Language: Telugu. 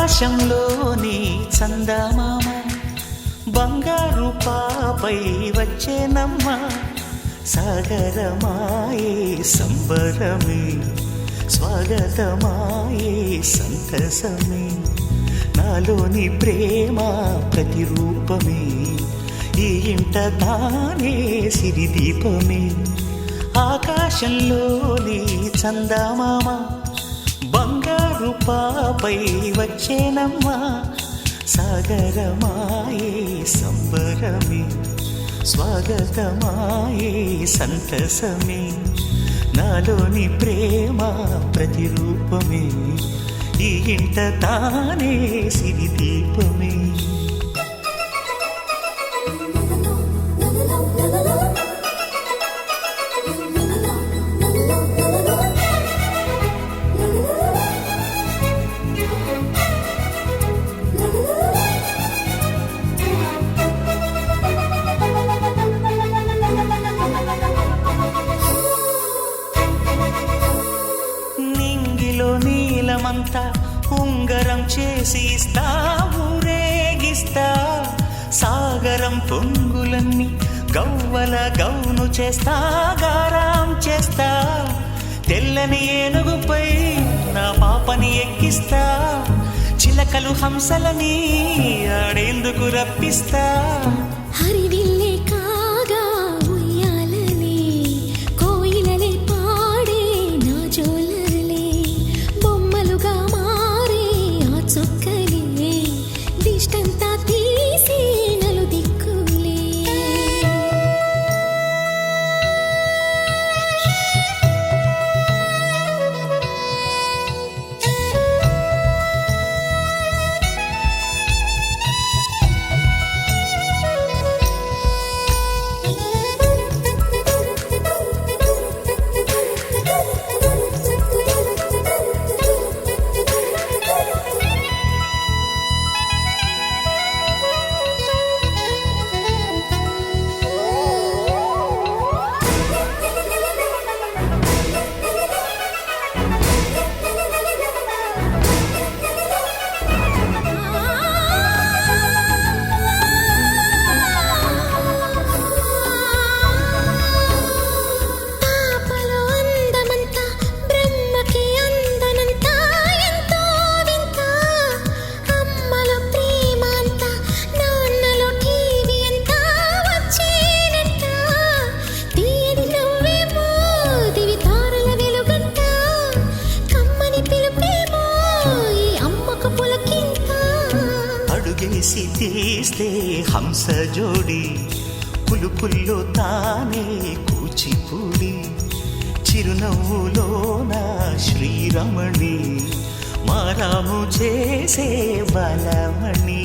ఆకాశంలోని చందమామ బంగారు పాపై వచ్చేనమ్మ సాగరమాయే సంబరమే స్వాగతమాయే సంతసమే నాలోని ప్రేమ ప్రతిరూపమే ఈ ఇంట తానే సిరిదీపమే ఆకాశంలోని చందమామ బంగారు పాపై వచ్చేనమ్మా సాగరమాయే సంబరమే స్వాగతమాయే సంతసమే నాలోని ప్రేమ ప్రతిరూపమే ఈ ఇంట తానే సిరిదీపమే నీలమంతా ఉంగరం చేసి ఇస్తా ఊరేగిస్తా సాగరం పొంగులన్నీ గవ్వల గౌను చేస్తా గారాం చేస్తా తెల్లని ఏనుగుపై నా పాపని ఎక్కిస్తా చిలకలు హంసలని ఆడేందుకు రప్పిస్తా హరివిల్లే కాగా ఉయ్యాలలే కోయిలలే పాడే నా జోలలే బొమ్మలుగా మారే ఆ చుక్కలే దిష్టంతా తీసి నలు దిక్కులే అడుగేసి తీస్తే హంస జోడి పులుపుల్లో తానే కూచిపూడి చిరునవ్వులోన శ్రీరమణి మారాము చేసే బలమణి